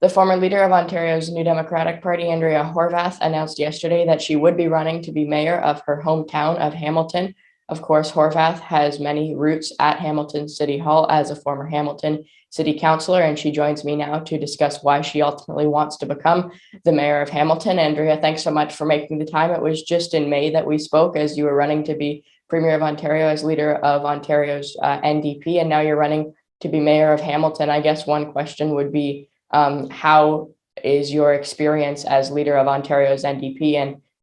The former leader of Ontario's New Democratic Party, Andrea Horwath, announced yesterday that she would be running to be mayor of her hometown of Hamilton. Of course, Horwath has many roots at Hamilton City Hall as a former Hamilton city councillor, and she joins me now to discuss why she ultimately wants to become the mayor of Hamilton. Andrea, thanks so much for making the time. It was just in May that we spoke as you were running to be Premier of Ontario as leader of Ontario's NDP, and now you're running to be mayor of Hamilton. I guess one question would be, how is your experience as leader of Ontario's NDP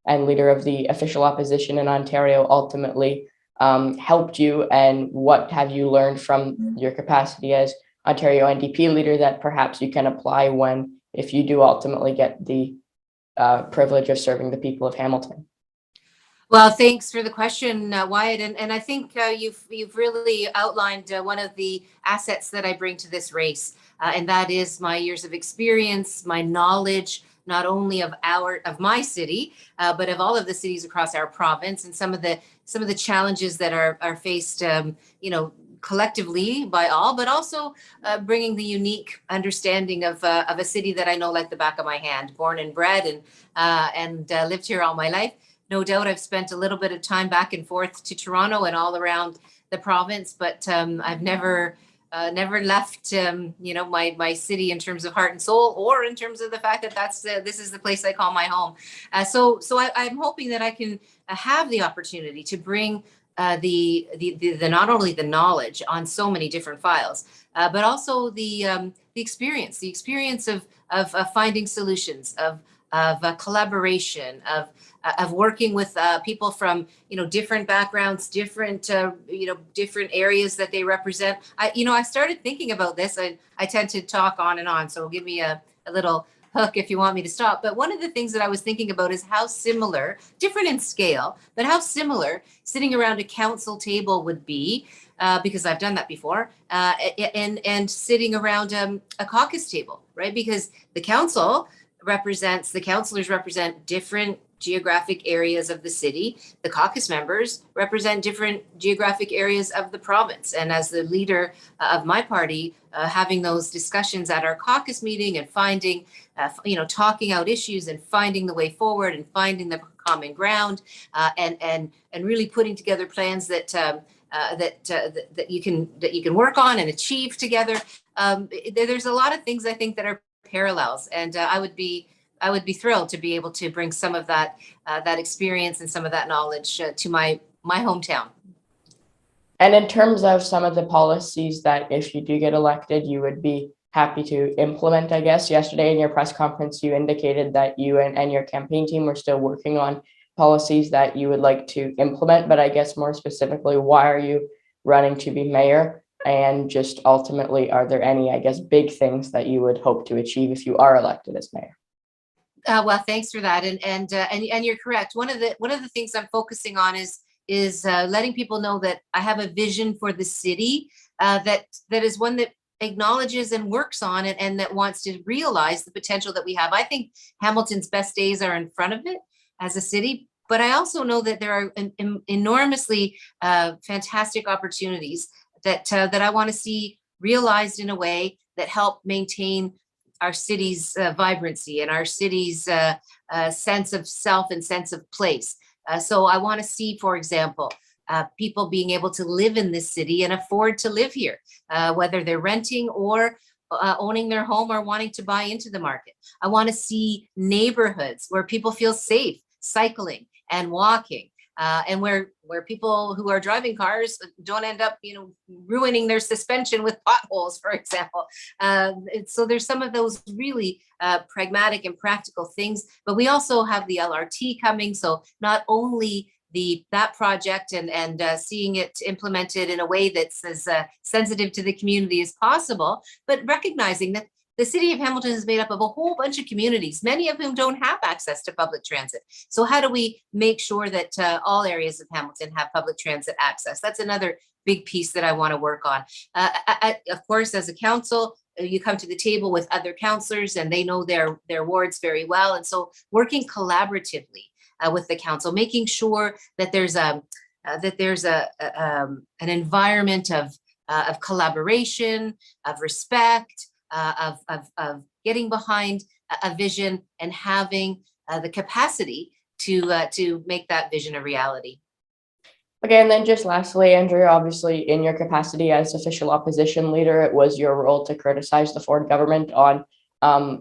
and leader of the official opposition in Ontario ultimately helped you, and what have you learned from your capacity as Ontario NDP leader that perhaps you can apply when, if you do ultimately get the privilege of serving the people of Hamilton? Well, thanks for the question, Wyatt. And I think you've really outlined one of the assets that I bring to this race, and that is my years of experience, my knowledge, not only of my city, but of all of the cities across our province, and some of the challenges that are faced, collectively by all, but also bringing the unique understanding of a city that I know like the back of my hand, born and bred, and lived here all my life. No doubt I've spent a little bit of time back and forth to Toronto and all around the province, but I've never left, my city in terms of heart and soul, or in terms of the fact that this is the place I call my home. So I'm hoping that I can have the opportunity to bring the not only the knowledge on so many different files, but also the experience of finding solutions, of collaboration, of working with people from different backgrounds, different different areas that they represent. I started thinking about this. I tend to talk on and on, so give me a little hook if you want me to stop. But one of the things that I was thinking about is how similar, different in scale, but how similar sitting around a council table would be, because I've done that before, and sitting around a caucus table, right? Because the councillors represent different geographic areas of the city. The caucus members represent different geographic areas of the province. And as the leader of my party, having those discussions at our caucus meeting and finding, talking out issues and finding the way forward and finding the common ground, and really putting together plans that you can work on and achieve together. There's a lot of things I think that are parallels, and I would be thrilled to be able to bring some of that experience and some of that knowledge to my hometown. And in terms of some of the policies that, if you do get elected, you would be happy to implement, I guess. Yesterday in your press conference, you indicated that you and your campaign team were still working on policies that you would like to implement. But I guess more specifically, why are you running to be mayor? And just ultimately, are there any, I guess, big things that you would hope to achieve if you are elected as mayor? Well, thanks for that, and you're correct. One of the things I'm focusing on is letting people know that I have a vision for the city, that is one that acknowledges and works on it, and that wants to realize the potential that we have. I think Hamilton's best days are in front of it as a city, but I also know that there are enormously fantastic opportunities that I want to see realized in a way that help maintain our city's vibrancy and our city's sense of self and sense of place. So I want to see, for example, people being able to live in this city and afford to live here, whether they're renting or owning their home or wanting to buy into the market. I want to see neighborhoods where people feel safe cycling and walking, and where people who are driving cars don't end up, ruining their suspension with potholes, for example. So there's some of those really pragmatic and practical things, but we also have the LRT coming. So not only that project and seeing it implemented in a way that's as sensitive to the community as possible, but recognizing that the city of Hamilton is made up of a whole bunch of communities, many of whom don't have access to public transit. So how do we make sure that all areas of Hamilton have public transit access? That's another big piece that I want to work on. Of course, as a council, you come to the table with other councillors and they know their wards very well. And so working collaboratively with the council, making sure that there's an environment of collaboration, of respect, of getting behind a vision and having the capacity to make that vision a reality. Okay, and then just lastly, Andrea, obviously in your capacity as official opposition leader, it was your role to criticize the Ford government on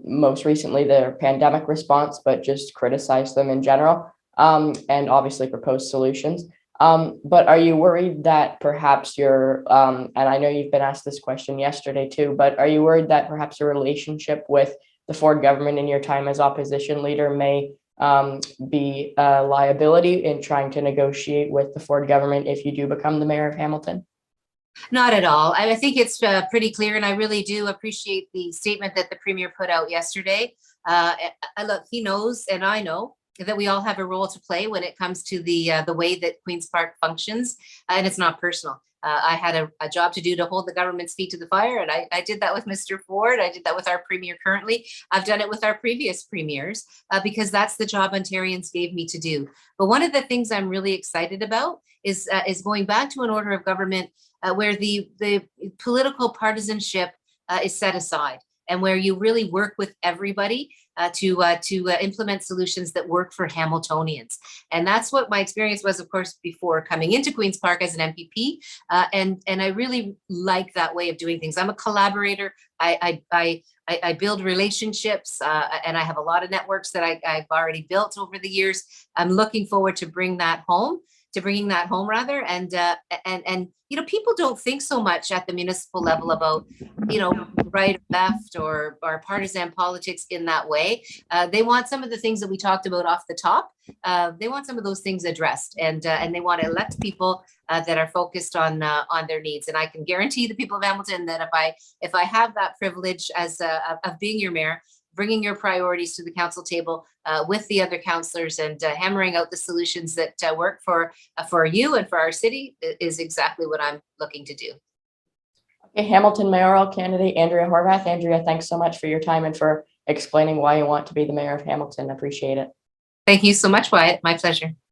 most recently their pandemic response, but just criticize them in general, and obviously propose solutions. But are you worried that perhaps and I know you've been asked this question yesterday too, but are you worried that perhaps your relationship with the Ford government in your time as opposition leader may be a liability in trying to negotiate with the Ford government if you do become the mayor of Hamilton? Not at all. I think it's pretty clear, and I really do appreciate the statement that the premier put out yesterday. Look, he knows, and I know that we all have a role to play when it comes to the way that Queen's Park functions, and it's not personal. I had a job to do to hold the government's feet to the fire, and I did that with Mr. Ford. I did that with our premier currently. I've done it with our previous premiers because that's the job Ontarians gave me to do. But one of the things I'm really excited about is going back to an order of government where the political partisanship is set aside, and where you really work with everybody to implement solutions that work for Hamiltonians. And that's what my experience was, of course, before coming into Queen's Park as an MPP. And I really like that way of doing things. I'm a collaborator. I build relationships, and I have a lot of networks that I've already built over the years. I'm looking forward to bringing that home rather. And people don't think so much at the municipal level about, right or left or partisan politics in that way. They want some of the things that we talked about off the top. They want some of those things addressed, and they want to elect people that are focused on their needs. And I can guarantee the people of Hamilton that if I have that privilege of being your mayor, bringing your priorities to the council table with the other councillors and hammering out the solutions that work for you and for our city is exactly what I'm looking to do. Okay, Hamilton mayoral candidate Andrea Horwath. Andrea, thanks so much for your time and for explaining why you want to be the mayor of Hamilton. Appreciate it. Thank you so much, Wyatt. My pleasure.